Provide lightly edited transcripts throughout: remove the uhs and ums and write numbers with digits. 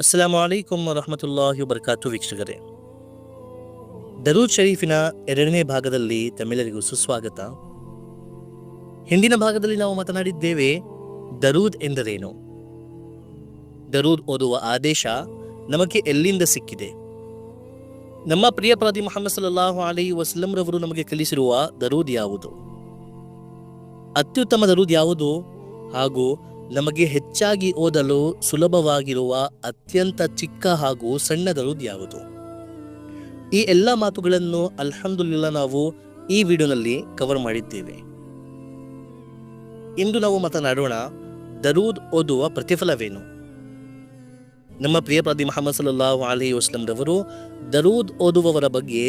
ಅಸ್ಸಲಾಮು ಅಲೈಕುಂ ವರಹಮತುಲ್ಲಾಹಿ ವಬರಕಾತು ವೀಕ್ಷಕರೇ, ದರೂದ್ ಶರೀಫಿನ ಎರಡನೇ ಭಾಗದಲ್ಲಿ ತಮ್ಮೆಲ್ಲರಿಗೂ ಸುಸ್ವಾಗತ. ಹಿಂದಿನ ಭಾಗದಲ್ಲಿ ನಾವು ಮಾತನಾಡಿದ್ದೇವೆ ದರೂದ್ ಎಂದರೇನು, ದರೂದ್ ಓದುವ ಆದೇಶ ನಮಗೆ ಎಲ್ಲಿಂದ ಸಿಕ್ಕಿದೆ, ನಮ್ಮ ಪ್ರಿಯ ಪ್ರವಾದಿ ಮುಹಮ್ಮದ್ ಸಲ್ಲಲ್ಲಾಹು ಅಲೈಹಿ ವಸಲ್ಲಂ ರವರು ನಮಗೆ ಕಲಿಸಿರುವ ದರೂದ್ ಯಾವುದು, ಅತ್ಯುತ್ತಮ ದರೂದ್ ಯಾವುದು, ಹಾಗೂ ನಮಗೆ ಹೆಚ್ಚಾಗಿ ಓದಲು ಸುಲಭವಾಗಿರುವ ಅತ್ಯಂತ ಚಿಕ್ಕ ಹಾಗೂ ಸಣ್ಣ ದರೂದ್ ಯಾವುದು. ಈ ಎಲ್ಲ ಮಾತುಗಳನ್ನು ಅಲ್ಹಮ್ದುಲಿಲ್ಲಾ ನಾವು ಈ ವಿಡಿಯೋನಲ್ಲಿ ಕವರ್ ಮಾಡಿದ್ದೇವೆ. ಇಂದು ನಾವು ಮಾತನಾಡೋಣ ದರೂದ್ ಓದುವ ಪ್ರತಿಫಲವೇನು. ನಮ್ಮ ಪ್ರಿಯ ಪ್ರವಾದಿ ಮುಹಮ್ಮದ್ ಸಲ್ಲಲ್ಲಾಹು ಅಲೈಹಿ ವಸಲ್ಲಂ ರವರು ದರೂದ್ ಓದುವವರ ಬಗ್ಗೆ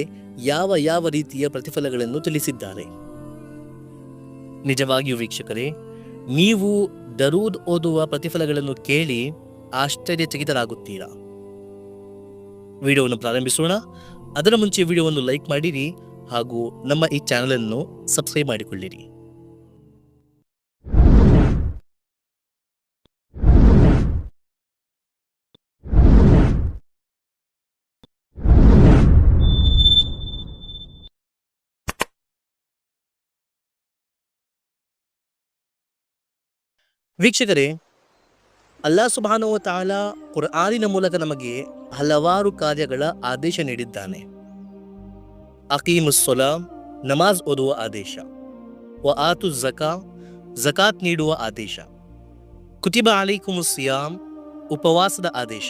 ಯಾವ ಯಾವ ರೀತಿಯ ಪ್ರತಿಫಲಗಳನ್ನು ತಿಳಿಸಿದ್ದಾರೆ. ನಿಜವಾಗಿಯೂ ವೀಕ್ಷಕರೇ, ನೀವು ದರೂದ್ ಓದುವ ಪ್ರತಿಫಲಗಳನ್ನು ಕೇಳಿ ಆಶ್ಚರ್ಯಚಕಿತರಾಗುತ್ತೀರಾ. ವಿಡಿಯೋವನ್ನು ಪ್ರಾರಂಭಿಸೋಣ. ಅದರ ಮುಂಚೆ ವಿಡಿಯೋವನ್ನು ಲೈಕ್ ಮಾಡಿರಿ ಹಾಗೂ ನಮ್ಮ ಈ ಚಾನೆಲ್ ಅನ್ನು ಸಬ್ಸ್ಕ್ರೈಬ್ ಮಾಡಿಕೊಳ್ಳಿರಿ. ವೀಕ್ಷಕರೇ, ಅಲ್ಲಾಹ್ ಸುಬ್ಹಾನಹು ವ ತಆಲಾ ಕುರ್ಆನಿನ ಮೂಲಕ ನಮಗೆ ಹಲವಾರು ಕಾರ್ಯಗಳ ಆದೇಶ ನೀಡಿದ್ದಾನೆ. ಅಕೀಮುಸ್ ಸಲಾ, ನಮಾಜ್ ಓದುವ ಆದೇಶ. ವ ಆತು ಝಕಾ, ಝಕಾತ್ ನೀಡುವ ಆದೇಶ. ಕುತಿಬ ಅಲೈಕುಮುಸ್ ಸಿಯಾಮ್, ಉಪವಾಸದ ಆದೇಶ.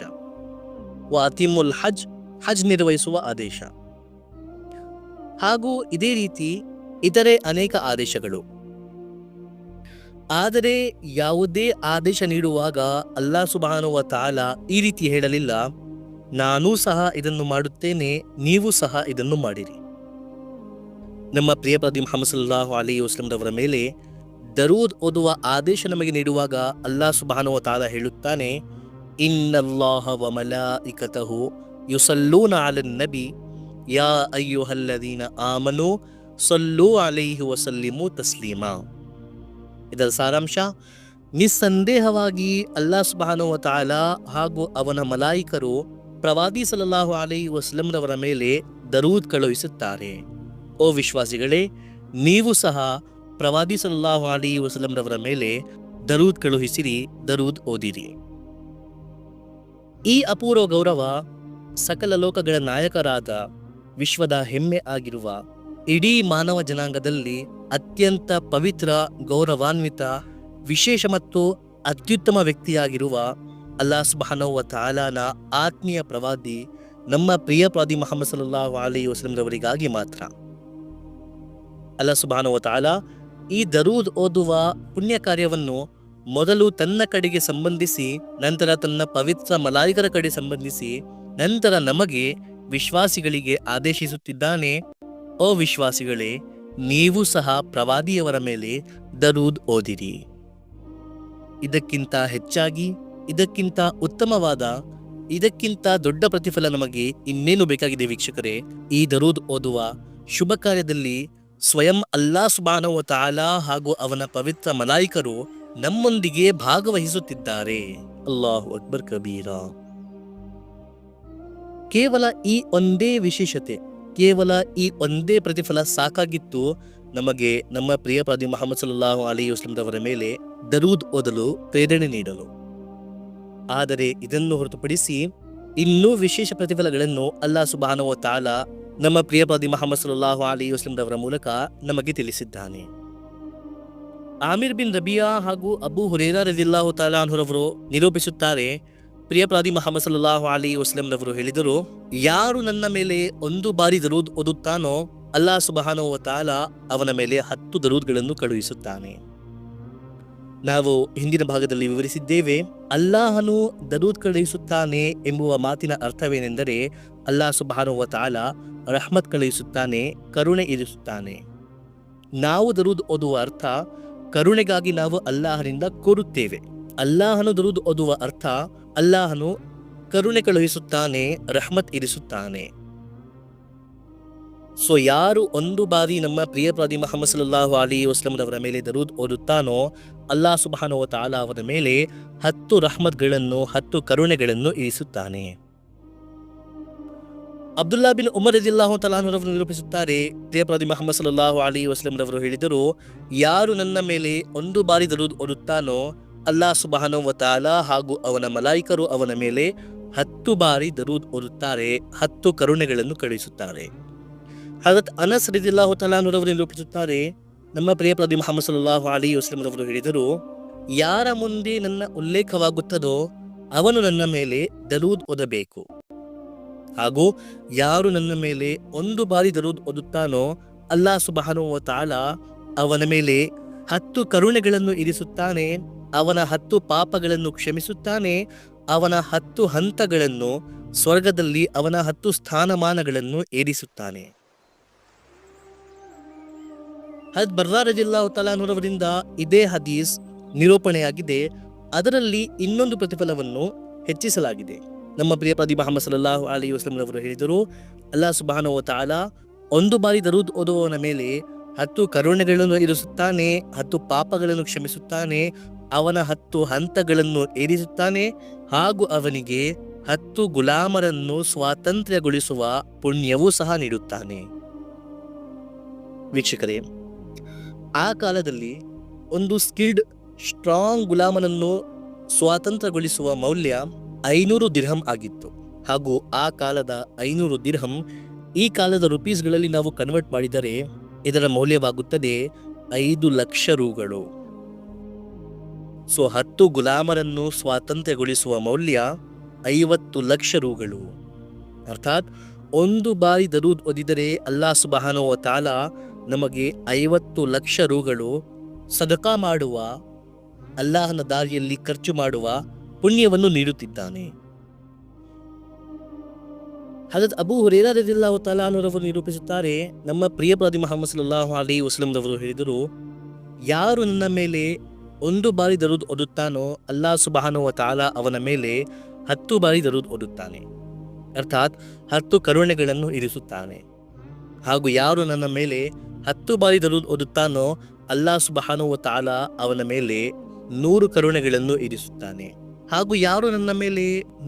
ವ ಅತಿಮುಲ್ ಹಜ್, ಹಜ್ ನಿರ್ವಹಿಸುವ ಆದೇಶ. ಹಾಗೂ ಇದೇ ರೀತಿ ಇತರೆ ಅನೇಕ ಆದೇಶಗಳು. ಆದರೆ ಯಾವುದೇ ಆದೇಶ ನೀಡುವಾಗ ಅಲ್ಲಾಹ್ ಸುಬ್ಹಾನಹು ವ ತಆಲಾ ಈ ರೀತಿ ಹೇಳಲಿಲ್ಲ, ನಾನೂ ಸಹ ಇದನ್ನು ಮಾಡುತ್ತೇನೆ, ನೀವು ಸಹ ಇದನ್ನು ಮಾಡಿರಿ. ನಮ್ಮ ಪ್ರಿಯ ಪ್ರವಾದಿ ಮುಹಮ್ಮದ್ ಸಲ್ಲಲ್ಲಾಹು ಅಲೈಹಿ ವಸಲ್ಲಂ ರವರ ಮೇಲೆ ದರೂದ್ ಓದುವ ಆದೇಶ ನಮಗೆ ನೀಡುವಾಗ ಅಲ್ಲಾಹ್ ಸುಬ್ಹಾನಹು ವ ತಆಲಾ ಹೇಳುತ್ತಾನೆ, ಇನ್ನಲ್ಲಾಹ ವ ಮಲಾಯಿಕತಹು ಯುಸಲ್ಲೂನ ಅಲನ್ ನಬಿ ಯಾ ಅಯ್ಯುಹಲ್ಲದೀನ ಆಮನು ಸಲ್ಲೂ ಅಲೈಹಿ ವಸಲ್ಲಿಮು ತಸ್ಲೀಮಾ. ಇದರ ಸಾರಾಂಶ, ನಿಸ್ಸಂದೇಹವಾಗಿ ಅಲ್ಲಾಹ್ ಸುಬ್ಹಾನಹು ವ ತಆಲಾ ಹಾಗೂ ಅವನ ಮಲಾಯಿಕರು ಪ್ರವಾದಿ ಸಲ್ಲಲ್ಲಾಹು ಅಲೈಹಿ ವಸಲ್ಲಂ ರವರ ಮೇಲೆ ದರೂದ್ ಕಳುಹಿಸುತ್ತಾರೆ. ಓ ವಿಶ್ವಾಸಿಗಳೇ, ನೀವು ಸಹ ಪ್ರವಾದಿ ಸಲ್ಲಲ್ಲಾಹು ಅಲೈಹಿ ವಸಲ್ಲಂ ರವರ ಮೇಲೆ ದರೂದ್ ಕಳುಹಿಸಿರಿ, ದರೂದ್ ಓದಿರಿ. ಈ ಅಪೂರ್ವ ಗೌರವ ಸಕಲ ಲೋಕಗಳ ನಾಯಕರಾದ ವಿಶ್ವದ ಹೆಮ್ಮೆ ಆಗಿರುವ ಇಡೀ ಮಾನವ ಜನಾಂಗದಲ್ಲಿ ಅತ್ಯಂತ ಪವಿತ್ರ, ಗೌರವಾನ್ವಿತ, ವಿಶೇಷ ಮತ್ತು ಅತ್ಯುತ್ತಮ ವ್ಯಕ್ತಿಯಾಗಿರುವ ಅಲ್ಲಾಹ್ ಸುಬ್ಹಾನಹು ವ ತಆಲಾನ ಆತ್ಮೀಯ ಪ್ರವಾದಿ ನಮ್ಮ ಪ್ರಿಯ ಪ್ರವಾದಿ ಮುಹಮ್ಮದ್ ಸಲ್ಲಲ್ಲಾಹು ಅಲೈಹಿ ವಸಲ್ಲಂ ರವರಿಗಾಗಿ ಮಾತ್ರ. ಅಲ್ಲಾಹ್ ಸುಬ್ಹಾನಹು ವ ತಆಲಾ ಈ ದರೂದ್ ಓದುವ ಪುಣ್ಯ ಕಾರ್ಯವನ್ನು ಮೊದಲು ತನ್ನ ಕಡೆಗೆ ಸಂಬಂಧಿಸಿ, ನಂತರ ತನ್ನ ಪವಿತ್ರ ಮಲಾಯಿಕರ ಕಡೆ ಸಂಬಂಧಿಸಿ, ನಂತರ ನಮಗೆ ವಿಶ್ವಾಸಿಗಳಿಗೆ ಆದೇಶಿಸುತ್ತಿದ್ದಾನೆ, ಓ ವಿಶ್ವಾಸಿಗಳೇ, ನೀವು ಸಹ ಪ್ರವಾದಿಯವರ ಮೇಲೆ ದರೂದ್ ಓದಿರಿ. ಇದಕ್ಕಿಂತ ಹೆಚ್ಚಾಗಿ, ಇದಕ್ಕಿಂತ ಉತ್ತಮವಾದ, ಇದಕ್ಕಿಂತ ದೊಡ್ಡ ಪ್ರತಿಫಲ ನಮಗೆ ಇನ್ನೇನು ಬೇಕಾಗಿದೆ ವೀಕ್ಷಕರೇ. ಈ ದರೂದ್ ಓದುವ ಶುಭ ಕಾರ್ಯದಲ್ಲಿ ಸ್ವಯಂ ಅಲ್ಲಾಹ್ ಸುಬ್ಹಾನಹು ವ ತಆಲಾ ಹಾಗೂ ಅವನ ಪವಿತ್ರ ಮಲಾಯಿಕರು ನಮ್ಮೊಂದಿಗೆ ಭಾಗವಹಿಸುತ್ತಿದ್ದಾರೆ. ಅಲ್ಲಾಹು ಅಕ್ಬರ್ ಕಬೀರಾ. ಕೇವಲ ಈ ಒಂದೇ ವಿಶೇಷತೆ, ಕೇವಲ ಈ ಒಂದೇ ಪ್ರತಿಫಲ ಸಾಕಾಗಿತ್ತು ನಮಗೆ ನಮ್ಮ ಪ್ರಿಯ ಪ್ರವಾದಿ ಮುಹಮ್ಮದ್ ಸಲ್ಲಲ್ಲಾಹು ಅಲೈಹಿ ವಸಲ್ಲಂ ರವರ ಮೇಲೆ ದರೂದ್ ಓದಲು ಪ್ರೇರಣೆ ನೀಡಲು. ಆದರೆ ಇದನ್ನು ಹೊರತುಪಡಿಸಿ ಇನ್ನೂ ವಿಶೇಷ ಪ್ರತಿಫಲಗಳನ್ನು ಅಲ್ಲಾಹ್ ಸುಬ್ಹಾನಹು ವ ತಆಲಾ ನಮ್ಮ ಪ್ರಿಯ ಪ್ರವಾದಿ ಮುಹಮ್ಮದ್ ಸಲ್ಲಲ್ಲಾಹು ಅಲೈಹಿ ವಸಲ್ಲಂ ರವರ ಮೂಲಕ ನಮಗೆ ತಿಳಿಸಿದ್ದಾನೆ. ಆಮಿರ್ ಬಿನ್ ರಬಿಯಾ ಹಾಗೂ ಅಬೂ ಹುರೈರಾ ರದಿಯಲ್ಲಾಹು ತಆಲಾ ಅನ್ಹುರವರು ನಿರೂಪಿಸುತ್ತಾರೆ, ಪ್ರಿಯ ಪ್ರವಾದಿ ಮುಹಮ್ಮದ್ ಸಲ್ಲಲ್ಲಾಹು ಅಲೈಹಿ ವಸಲ್ಲಂ ರವರು ಹೇಳಿದರು, ಯಾರು ನನ್ನ ಮೇಲೆ ಒಂದು ಬಾರಿ ದರೂದ್ ಓದುತ್ತಾನೋ ಅಲ್ಲಾಹ್ ಸುಬ್ಹಾನಹು ವ ತಆಲಾ ಅವನ ಮೇಲೆ 10 ದರೂದ್ಗಳನ್ನು ಕಳುಹಿಸುತ್ತಾನೆ. ನಾವು ಹಿಂದಿನ ಭಾಗದಲ್ಲಿ ವಿವರಿಸಿದ್ದೇವೆ, ಅಲ್ಲಾಹನು ದರೂದ್ ಕಳುಹಿಸುತ್ತಾನೆ ಎಂಬುವ ಮಾತಿನ ಅರ್ಥವೇನೆಂದರೆ, ಅಲ್ಲಾಹ್ ಸುಬ್ಹಾನಹು ವ ತಆಲಾ ರಹ್ಮತ್ ಕಳುಹಿಸುತ್ತಾನೆ, ಕರುಣೆ ಇರಿಸುತ್ತಾನೆ. ನಾವು ದರೂದ್ ಓದುವ ಅರ್ಥ, ಕರುಣೆಗಾಗಿ ನಾವು ಅಲ್ಲಾಹನಿಂದ ಕೋರುತ್ತೇವೆ. ಅಲ್ಲಾಹನು ದರೂದ್ ಓದುವ ಅರ್ಥ, ಅಲ್ಲಾಹನು ಕರುಣೆ ಕಳುಹಿಸುತ್ತಾನೆ, ರಹ್ಮತ್ ಇರಿಸುತ್ತಾನೆ. ಸೊ ಯಾರು ಒಂದು ಬಾರಿ ನಮ್ಮ ಪ್ರಿಯ ಪ್ರವಾದಿ ಮುಹಮ್ಮದ್ ಸಲ್ಲಲ್ಲಾಹು ಅಲೈಹಿ ವಸಲ್ಲಂ ಅವರ ಮೇಲೆ ದರೂದ್ ಓದುತ್ತಾನೋ ಅಲ್ಲಾಹ್ ಸುಬ್ಹಾನಹು ವ ತಆಲಾ ಅವರ ಮೇಲೆ 10 ರಹಮತ್ಗಳನ್ನು 10 ಕರುಣೆಗಳನ್ನು ಇರಿಸುತ್ತಾನೆ. ಅಬ್ದುಲ್ಲಾ ಬಿನ್ ಉಮರ್ ರದಿಯಲ್ಲಾಹು ತಆಲಾ ಅನ್ಹು ನಿರೂಪಿಸುತ್ತಾರೆ, ಪ್ರಿಯ ಪ್ರವಾದಿ ಮುಹಮ್ಮದ್ ಸಲ್ಲಲ್ಲಾಹು ಅಲೈಹಿ ವಸಲ್ಲಂ ಅವರು ಹೇಳಿದರು, ಯಾರು ನನ್ನ ಮೇಲೆ ಒಂದು ಬಾರಿ ದರೂದ್ ಓದುತ್ತಾನೋ ಅಲ್ಲಾಹ್ ಸುಬ್ಹಾನಹು ವ ತಆಲಾ ಹಾಗೂ ಅವನ ಮಲಾಯಿಕರು ಅವನ ಮೇಲೆ 10 ಬಾರಿ ದರೂದ್ ಓದುತ್ತಾರೆ, 10 ಕರುಣೆಗಳನ್ನು ಕಳುಹಿಸುತ್ತಾರೆ. ಹಜರತ್ ಅನಸ್ ರದಿಯಲ್ಲಾಹು ತಆಲಾ ಅನ್ಹು ನಿರೂಪಿಸುತ್ತಾರೆ, ನಮ್ಮ ಪ್ರಿಯ ಪ್ರವಾದಿ ಮುಹಮ್ಮದ್ ಸಲ್ಲಲ್ಲಾಹು ಅಲೈಹಿ ವಸಲ್ಲಂ ಅವರು ಹೇಳಿದರು, ಯಾರ ಮುಂದೆ ನನ್ನ ಉಲ್ಲೇಖವಾಗುತ್ತದೋ ಅವನು ನನ್ನ ಮೇಲೆ ದರೂದ್ ಓದಬೇಕು, ಹಾಗೂ ಯಾರು ನನ್ನ ಮೇಲೆ ಒಂದು ಬಾರಿ ದರೂದ್ ಓದುತ್ತಾನೋ ಅಲ್ಲಾಹ್ ಸುಬ್ಹಾನಹು ವ ತಆಲಾ ಅವನ ಮೇಲೆ 10 ಕರುಣೆಗಳನ್ನು ಇರಿಸುತ್ತಾನೆ, ಅವನ 10 ಪಾಪಗಳನ್ನು ಕ್ಷಮಿಸುತ್ತಾನೆ, ಅವನ 10 ಹಂತಗಳನ್ನು ಸ್ವರ್ಗದಲ್ಲಿ ಅವನ 10 ಸ್ಥಾನಮಾನಗಳನ್ನು ಏರಿಸುತ್ತಾನೆ. ಹಜ್ ಬರ್ರಾ ರದಿಯಲ್ಲಾಹು ತಆಲಾ ಅನ್ಹುರವರಿಂದ ಇದೇ ಹದೀಸ್ ನಿರೂಪಣೆಯಾಗಿದೆ. ಅದರಲ್ಲಿ ಇನ್ನೊಂದು ಪ್ರತಿಫಲವನ್ನು ಹೆಚ್ಚಿಸಲಾಗಿದೆ. ನಮ್ಮ ಪ್ರಿಯ ಪ್ರವಾದಿ ಮುಹಮ್ಮದ್ ಸಲ್ಲಲ್ಲಾಹು ಅಲೈಹಿ ವಸಲ್ಲಂ ಅವರು ಹೇಳಿದರು, ಅಲ್ಲಾಹ್ ಸುಬ್ಹಾನಹು ವ ತಆಲಾ ಒಂದು ಬಾರಿ ದರೂದ್ ಓದುವವನ ಮೇಲೆ 10 ಕರುಣೆಗಳನ್ನು ಇರಿಸುತ್ತಾನೆ, 10 ಪಾಪಗಳನ್ನು ಕ್ಷಮಿಸುತ್ತಾನೆ, ಅವನ 10 ಹಂತಗಳನ್ನು ಏರಿಸುತ್ತಾನೆ, ಹಾಗೂ ಅವನಿಗೆ 10 ಗುಲಾಮರನ್ನು ಸ್ವಾತಂತ್ರ್ಯಗೊಳಿಸುವ ಪುಣ್ಯವೂ ಸಹ ನೀಡುತ್ತಾನೆ. ವೀಕ್ಷಕರೇ, ಆ ಕಾಲದಲ್ಲಿ ಒಂದು ಸ್ಕಿಲ್ಡ್ ಸ್ಟ್ರಾಂಗ್ ಗುಲಾಮನನ್ನು ಸ್ವಾತಂತ್ರ್ಯಗೊಳಿಸುವ ಮೌಲ್ಯ 500 ದಿರ್ಹಂ ಆಗಿತ್ತು. ಹಾಗೂ ಆ ಕಾಲದ 500 ದಿರ್ಹಂ ಈ ಕಾಲದ ರುಪೀಸ್ಗಳಲ್ಲಿ ನಾವು ಕನ್ವರ್ಟ್ ಮಾಡಿದರೆ ಇದರ ಮೌಲ್ಯವಾಗುತ್ತದೆ 5 ಲಕ್ಷ ರೂಗಳು. ಸೊ 10 ಗುಲಾಮರನ್ನು ಸ್ವಾತಂತ್ರ್ಯಗೊಳಿಸುವ ಮೌಲ್ಯ 50 ಲಕ್ಷ ರೂಗಳು. ಅರ್ಥಾತ್ ಒಂದು ಬಾರಿ ದರೂದ್ ಓದಿದರೆ ಅಲ್ಲಾಹ್ ಸುಬ್ಹಾನಹು ವ ತಆಲಾ ನಮಗೆ 50 ಲಕ್ಷ ರೂಗಳು ಸದಕಾ ಮಾಡುವ, ಅಲ್ಲಾಹನ ದಾರಿಯಲ್ಲಿ ಖರ್ಚು ಮಾಡುವ ಪುಣ್ಯವನ್ನು ನೀಡುತ್ತಿದ್ದಾನೆ. ಹಜರತ್ ಅಬೂ ಹುರೈರಾ ರದಿಯಲ್ಲಾಹು ತಆಲಾ ಅನ್ಹು ನಿರೂಪಿಸುತ್ತಾರೆ, ನಮ್ಮ ಪ್ರಿಯ ಪ್ರವಾದಿ ಮುಹಮ್ಮದ್ ಸಲ್ಲಲ್ಲಾಹು ಅಲೈಹಿ ವಸಲ್ಲಂ ಅವರು ಹೇಳಿದರು, ಯಾರು ನನ್ನ ಮೇಲೆ ಒಂದು ಬಾರಿ ದರೂದ್ ಓದುತ್ತಾನೋ ಅಲ್ಲಾಹ್ ಸುಬ್ಹಾನಹು ವ ತಆಲಾ ಅವನ ಮೇಲೆ 10 ಬಾರಿ ದರೂದ್ ಓದುತ್ತಾನೆ, ಅರ್ಥಾತ್ 10 ಕರುಣೆಗಳನ್ನು ಇರಿಸುತ್ತಾನೆ. ಹಾಗೂ ಯಾರು ನನ್ನ ಮೇಲೆ 10 ಬಾರಿ ದರೂದ್ ಓದುತ್ತಾನೋ ಅಲ್ಲಾಹ್ ಸುಬ್ಹಾನಹು ವ ತಆಲಾ ಅವನ ಮೇಲೆ 100 ಕರುಣೆಗಳನ್ನು ಇರಿಸುತ್ತಾನೆ. ಹಾಗೂ ಯಾರು ನನ್ನ ಮೇಲೆ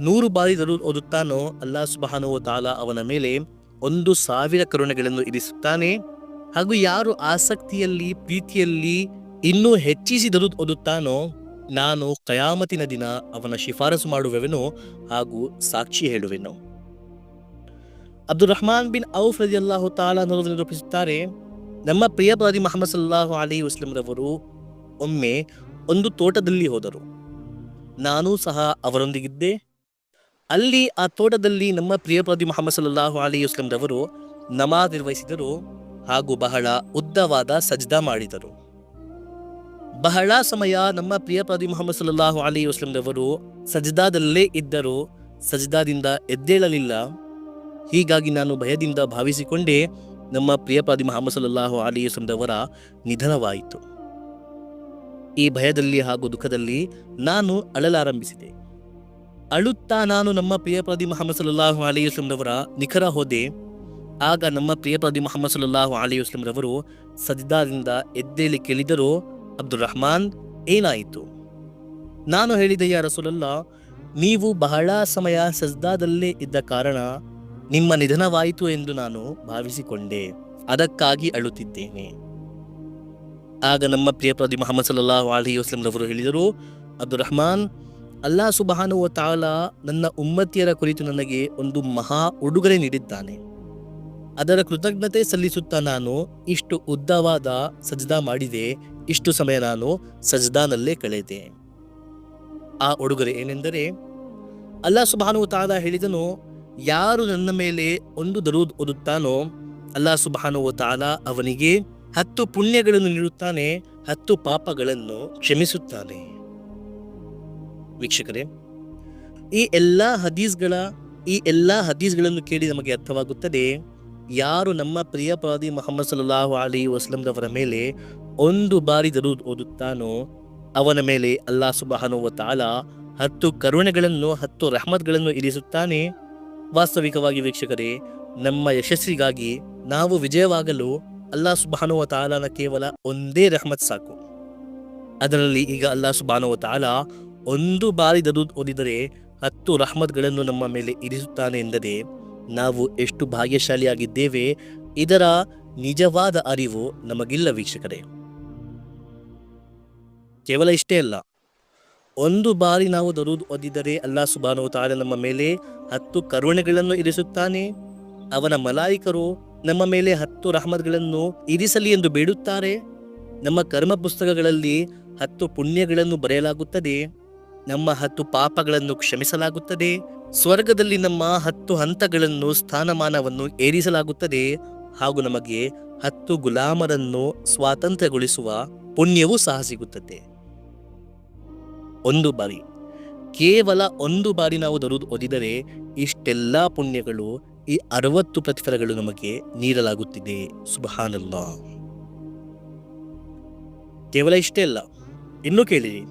100 ಬಾರಿ ದರೂದ್ ಓದುತ್ತಾನೋ ಅಲ್ಲಾಹ್ ಸುಬ್ಹಾನಹು ವ ತಆಲಾ ಅವನ ಮೇಲೆ 1000 ಕರುಣೆಗಳನ್ನು ಇರಿಸುತ್ತಾನೆ. ಹಾಗೂ ಯಾರು ಆಸಕ್ತಿಯಲ್ಲಿ ಪ್ರೀತಿಯಲ್ಲಿ ಇನ್ನೂ ಹೆಚ್ಚಿಸಿ ದರೂದ್ ಓದುತ್ತಾನೋ ನಾನು ಕಯಾಮತಿನ ದಿನ ಅವನ ಶಿಫಾರಸು ಮಾಡುವೆನು ಹಾಗೂ ಸಾಕ್ಷಿ ಹೇಳುವೆನು. ಅಬ್ದುಲ್ ರಹ್ಮಾನ್ ಬಿನ್ ಔಫ್ ರದಿಯಲ್ಲಾಹು ತಆಲಾ ಅನ್ಹು ನಿರೂಪಿಸುತ್ತಾರೆ, ನಮ್ಮ ಪ್ರಿಯ ಪ್ರವಾದಿ ಮುಹಮ್ಮದ್ ಸಲ್ಲಲ್ಲಾಹು ಅಲೈಹಿ ವಸಲ್ಲಂ ರವರು ಒಮ್ಮೆ ಒಂದು ತೋಟದಲ್ಲಿ ಹೋದರು. ನಾನೂ ಸಹ ಅವರೊಂದಿಗಿದ್ದೆ. ಅಲ್ಲಿ ಆ ತೋಟದಲ್ಲಿ ನಮ್ಮ ಪ್ರಿಯ ಪ್ರವಾದಿ ಮುಹಮ್ಮದ್ ಸಲ್ಲಲ್ಲಾಹು ಅಲೈಹಿ ವಸಲ್ಲಂ ರವರು ನಮಾಜ್ ನಿರ್ವಹಿಸಿದರು ಹಾಗೂ ಬಹಳ ಉದ್ದವಾದ ಸಜ್ದಾ ಮಾಡಿದರು. ಬಹಳ ಸಮಯ ನಮ್ಮ ಪ್ರಿಯ ಪ್ರವಾದಿ ಮುಹಮ್ಮದ್ ಸಲ್ಲಲ್ಲಾಹು ಅಲೈಹಿ ವಸಲ್ಲಂ ರವರು ಸಜ್ದಾದಲ್ಲೇ ಇದ್ದರು, ಸಜ್ದಾದಿಂದ ಎದ್ದೇಳಲಿಲ್ಲ. ಹೀಗಾಗಿ ನಾನು ಭಯದಿಂದ ಭಾವಿಸಿಕೊಂಡೇ ನಮ್ಮ ಪ್ರಿಯ ಪ್ರವಾದಿ ಮುಹಮ್ಮದ್ ಸಲ್ಲಲ್ಲಾಹು ಅಲೈಹಿ ವಸಲ್ಲಂ ರವರ ನಿಧನವಾಯಿತು. ಈ ಭಯದಲ್ಲಿ ಹಾಗೂ ದುಃಖದಲ್ಲಿ ನಾನು ಅಳಲಾರಂಭಿಸಿದೆ. ಅಳುತ್ತಾ ನಾನು ನಮ್ಮ ಪ್ರಿಯ ಪ್ರವಾದಿ ಮುಹಮ್ಮದ್ ಸಲ್ಲಲ್ಲಾಹು ಅಲೈಹಿ ವಸಲ್ಲಂ ರವರ ನಿಖರ ಹೋದೆ. ಆಗ ನಮ್ಮ ಪ್ರಿಯ ಪ್ರವಾದಿ ಮುಹಮ್ಮದ್ ಸಲ್ಲಲ್ಲಾಹು ಅಲೈಹಿ ವಸಲ್ಲಂ ರವರು ಸಜ್ದಾದಿಂದ ಎದ್ದೇಳಿ ಕೇಳಿದರು, ಅಬ್ದುಲ್ ರಹ್ಮಾನ್, ಏನಾಯಿತು? ನಾನು ಹೇಳಿದೆ, ಯಾ ರಸೂಲಲ್ಲಾ, ನೀವು ಬಹಳ ಸಮಯ ಸಜ್ದಾದಲ್ಲೇ ಇದ್ದ ಕಾರಣ ನಿಮ್ಮ ನಿಧನವಾಯಿತು ಎಂದು ನಾನು ಭಾವಿಸಿಕೊಂಡೆ, ಅದಕ್ಕಾಗಿ ಅಳುತ್ತಿದ್ದೇನೆ. ಆಗ ನಮ್ಮ ಪ್ರಿಯ ಪ್ರವಾದಿ ಮುಹಮ್ಮದ್ ಸಲ್ಲಲ್ಲಾಹು ಅಲೈಹಿ ವಸಲ್ಲಂ ರವರು ಹೇಳಿದರು, ಅಬ್ದುಲ್ ರಹ್ಮಾನ್, ಅಲ್ಲಾಹ್ ಸುಬ್ಹಾನಹು ವ ತಆಲಾ ನನ್ನ ಉಮ್ಮತಿಯರ ಕುರಿತು ನನಗೆ ಒಂದು ಮಹಾ ಉಡುಗೊರೆ ನೀಡಿದ್ದಾನೆ. ಅದರ ಕೃತಜ್ಞತೆ ಸಲ್ಲಿಸುತ್ತಾ ನಾನು ಇಷ್ಟು ಉದ್ದವಾದ ಸಜ್ದಾ ಮಾಡಿದೆ, ಇಷ್ಟು ಸಮಯ ನಾನು ಸಜ್ದಾನಲ್ಲೇ ಕಳೆದೆ. ಆ ಉಡುಗೊರೆ ಏನೆಂದರೆ, ಅಲ್ಲಾಹ್ ಸುಬ್ಹಾನಹು ವ ತಆಲಾ ಹೇಳಿದನು, ಯಾರು ನನ್ನ ಮೇಲೆ ಒಂದು ದರೂದ್ ಓದುತ್ತಾನೋ ಅಲ್ಲಾಹ್ ಸುಬ್ಹಾನಹು ವ ತಆಲಾ ಅವನಿಗೆ 10 ಪುಣ್ಯಗಳನ್ನು ನೀಡುತ್ತಾನೆ, 10 ಪಾಪಗಳನ್ನು ಕ್ಷಮಿಸುತ್ತಾನೆ. ವೀಕ್ಷಕರೇ, ಈ ಎಲ್ಲ ಹದೀಸ್ಗಳನ್ನು ಕೇಳಿ ನಮಗೆ ಅರ್ಥವಾಗುತ್ತದೆ, ಯಾರು ನಮ್ಮ ಪ್ರಿಯ ಪ್ರವಾದಿ ಮುಹಮ್ಮದ್ ಸಲ್ಲಲ್ಲಾಹು ಅಲೈಹಿ ವಸಲ್ಲಂ ರವರ ಮೇಲೆ ಒಂದು ಬಾರಿ ದರೂದ್ ಓದುತ್ತಾನೋ ಅವನ ಮೇಲೆ ಅಲ್ಲಾಹ್ ಸುಬ್ಹಾನಹು ವ ತಆಲಾ 10 ಕರುಣೆಗಳನ್ನು 10 ರಹಮತ್ಗಳನ್ನು ಇರಿಸುತ್ತಾನೆ. ವಾಸ್ತವಿಕವಾಗಿ ವೀಕ್ಷಕರೇ, ನಮ್ಮ ಯಶಸ್ಸಿಗಾಗಿ ನಾವು ವಿಜಯವಾಗಲು ಅಲ್ಲಾಹ್ ಸುಬ್ಹಾನಹು ವ ತಆಲನ ಕೇವಲ ಒಂದೇ ರಹಮತ್ ಸಾಕು. ಅದರಲ್ಲಿ ಈಗ ಅಲ್ಲಾಹ್ ಸುಬ್ಹಾನಹು ವ ತಆಲ ಒಂದು ಬಾರಿ ದರೂದ್ ಓದಿದರೆ 10 ರಹಮತ್ಗಳನ್ನು ನಮ್ಮ ಮೇಲೆ ಇರಿಸುತ್ತಾನೆ ಎಂದರೆ ನಾವು ಎಷ್ಟು ಭಾಗ್ಯಶಾಲಿಯಾಗಿದ್ದೇವೆ ಇದರ ನಿಜವಾದ ಅರಿವು ನಮಗಿಲ್ಲ ವೀಕ್ಷಕರೇ. ಕೇವಲ ಇಷ್ಟೇ ಅಲ್ಲ, ಒಂದು ಬಾರಿ ನಾವು ದರೂದ್ ಓದಿದರೆ ಅಲ್ಲಾಹ್ ಸುಬ್ಹಾನಹು ವ ತಆಲ ನಮ್ಮ ಮೇಲೆ 10 ಕರುಣೆಗಳನ್ನು ಇರಿಸುತ್ತಾನೆ. ಅವನ ಮಲಾಯಿಕರು ನಮ್ಮ ಮೇಲೆ 10 ರಹಮತ್ಗಳನ್ನು ಇರಿಸಲಿ ಎಂದು ಬೇಡುತ್ತಾರೆ. ನಮ್ಮ ಕರ್ಮ ಪುಸ್ತಕಗಳಲ್ಲಿ 10 ಪುಣ್ಯಗಳನ್ನು ಬರೆಯಲಾಗುತ್ತದೆ. ನಮ್ಮ 10 ಪಾಪಗಳನ್ನು ಕ್ಷಮಿಸಲಾಗುತ್ತದೆ. ಸ್ವರ್ಗದಲ್ಲಿ ನಮ್ಮ 10 ಹಂತಗಳನ್ನು ಸ್ಥಾನಮಾನವನ್ನು ಏರಿಸಲಾಗುತ್ತದೆ. ಹಾಗೂ ನಮಗೆ 10 ಗುಲಾಮರನ್ನು ಸ್ವಾತಂತ್ರ್ಯಗೊಳಿಸುವ ಪುಣ್ಯವೂ ಸಹ ಸಿಗುತ್ತದೆ. ಒಂದು ಬಾರಿ, ಕೇವಲ ಒಂದು ಬಾರಿ ನಾವು ದರೂದ್ ಓದಿದರೆ ಇಷ್ಟೆಲ್ಲ ಪುಣ್ಯಗಳು, ಈ 60 ಪ್ರತಿಫಲಗಳು ನಮಗೆ ನೀಡಲಾಗುತ್ತಿದೆ. ಸುಬ್ಹಾನಲ್ಲಾಹ್. ಕೇವಲ ಇಷ್ಟೇ ಅಲ್ಲ, ಇನ್ನೂ ಕೇಳಿರಿ.